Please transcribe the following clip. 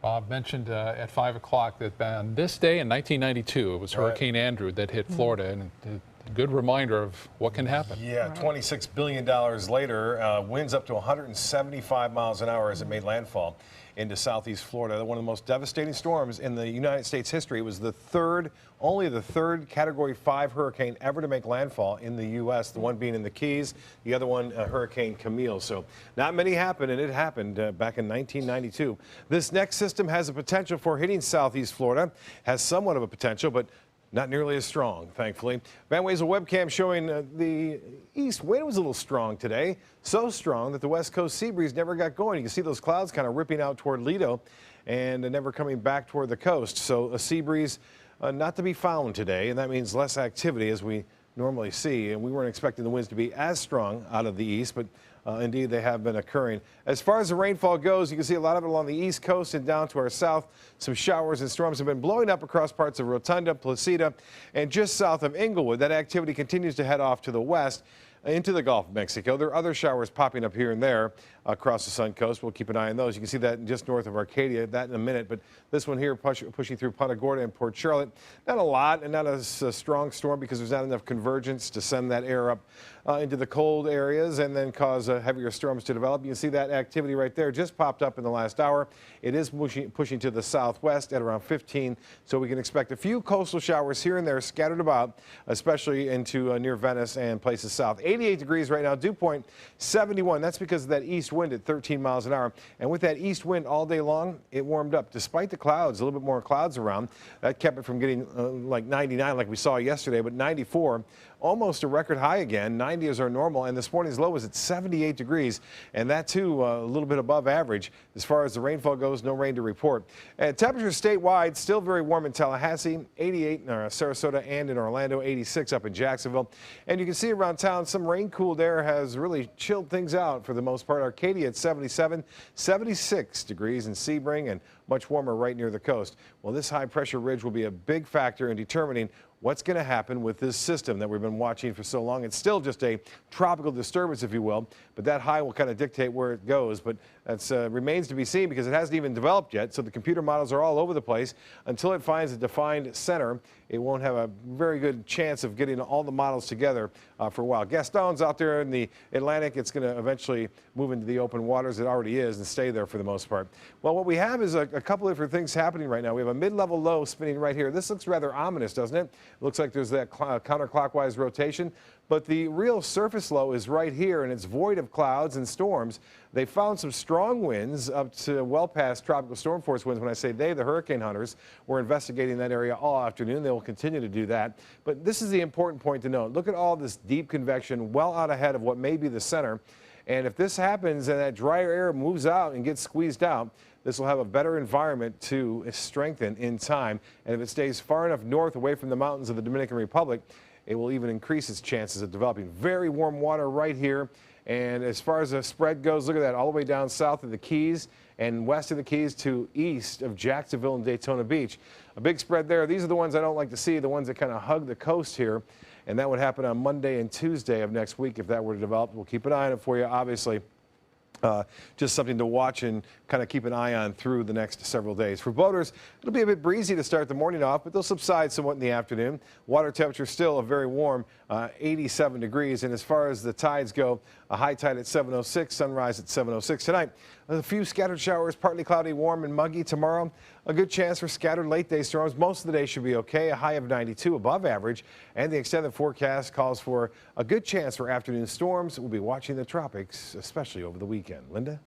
Bob mentioned at 5 o'clock that on this day in 1992, it was Hurricane Andrew that hit Florida, and a good reminder of what can happen. Yeah, $26 billion later, winds up to 175 miles an hour as it made landfall into southeast Florida. One of the most devastating storms in the United States history. It was only the third Category 5 hurricane ever to make landfall in the U.S., the one being in the Keys, the other one, Hurricane Camille. So not many happened, and it happened back in 1992. This next system has a potential for hitting southeast Florida, has somewhat of a potential, but not nearly as strong, thankfully. Van Way's a webcam showing the east wind was a little strong today. So strong that the west coast sea breeze never got going. You can see those clouds kind of ripping out toward Lido and never coming back toward the coast. So a sea breeze not to be found today, and that means less activity as we normally see. And we weren't expecting the winds to be as strong out of the east, but indeed they have been occurring. As far as the rainfall goes, you can see a lot of it along the east coast and down to our south. Some showers and storms have been blowing up across parts of Rotunda, Placida, and just south of Inglewood. That activity continues to head off to the west into the Gulf of Mexico. There are other showers popping up here and there across the Suncoast. We'll keep an eye on those. You can see that just north of Arcadia, that in a minute. But this one here pushing through Punta Gorda and Port Charlotte. Not a lot and not a strong storm because there's not enough convergence to send that air up into the cold areas and then cause heavier storms to develop. You can see that activity right there just popped up in the last hour. It is pushing to the southwest at around 15, so we can expect a few coastal showers here and there scattered about, especially into near Venice and places south. 88 degrees right now, dew point 71. That's because of that east wind at 13 miles an hour. And with that east wind all day long, it warmed up. Despite the clouds, a little bit more clouds around, that kept it from getting like 99 like we saw yesterday, but 94, almost a record high again. 90 is our normal, and this morning's low was at 78 degrees, and that too a little bit above average. As far as the rainfall goes, no rain to report. And temperatures statewide still very warm in Tallahassee, 88 in Sarasota and in Orlando, 86 up in Jacksonville. And you can see around town some rain-cooled air has really chilled things out for the most part. Arcadia at 77, 76 degrees in Sebring, and much warmer right near the coast. Well, this high-pressure ridge will be a big factor in determining what's going to happen with this system that we've been watching for so long. It's still just a tropical disturbance, if you will, but that high will kind of dictate where it goes. But that remains to be seen because it hasn't even developed yet, so the computer models are all over the place. Until it finds a defined center, it won't have a very good chance of getting all the models together for a while. Gaston's out there in the Atlantic. It's going to eventually move into the open waters. It already is and stay there for the most part. Well, what we have is a couple of different things happening right now. We have a mid-level low spinning right here. This looks rather ominous, doesn't it? Looks like there's that counterclockwise rotation, but the real surface low is right here, and it's void of clouds and storms. They found some strong winds up to well past tropical storm force winds. When I say they, the hurricane hunters were investigating that area all afternoon. They will continue to do that. But this is the important point to note. Look at all this deep convection well out ahead of what may be the center. And if this happens and that drier air moves out and gets squeezed out, this will have a better environment to strengthen in time. And if it stays far enough north away from the mountains of the Dominican Republic, it will even increase its chances of developing. Very warm water right here. And as far as the spread goes, look at that, all the way down south of the Keys and west of the Keys to east of Jacksonville and Daytona Beach. A big spread there. These are the ones I don't like to see, the ones that kind of hug the coast here. And that would happen on Monday and Tuesday of next week if that were to develop. We'll keep an eye on it for you, obviously. Just something to watch and kind of keep an eye on through the next several days. For boaters, it'll be a bit breezy to start the morning off, but they'll subside somewhat in the afternoon. Water temperature still a very warm 87 degrees. And as far as the tides go, a high tide at 7:06, sunrise at 7:06 tonight. A few scattered showers, partly cloudy, warm and muggy tomorrow. A good chance for scattered late day storms. Most of the day should be okay. A high of 92 above average. And the extended forecast calls for a good chance for afternoon storms. We'll be watching the tropics, especially over the weekend. Linda?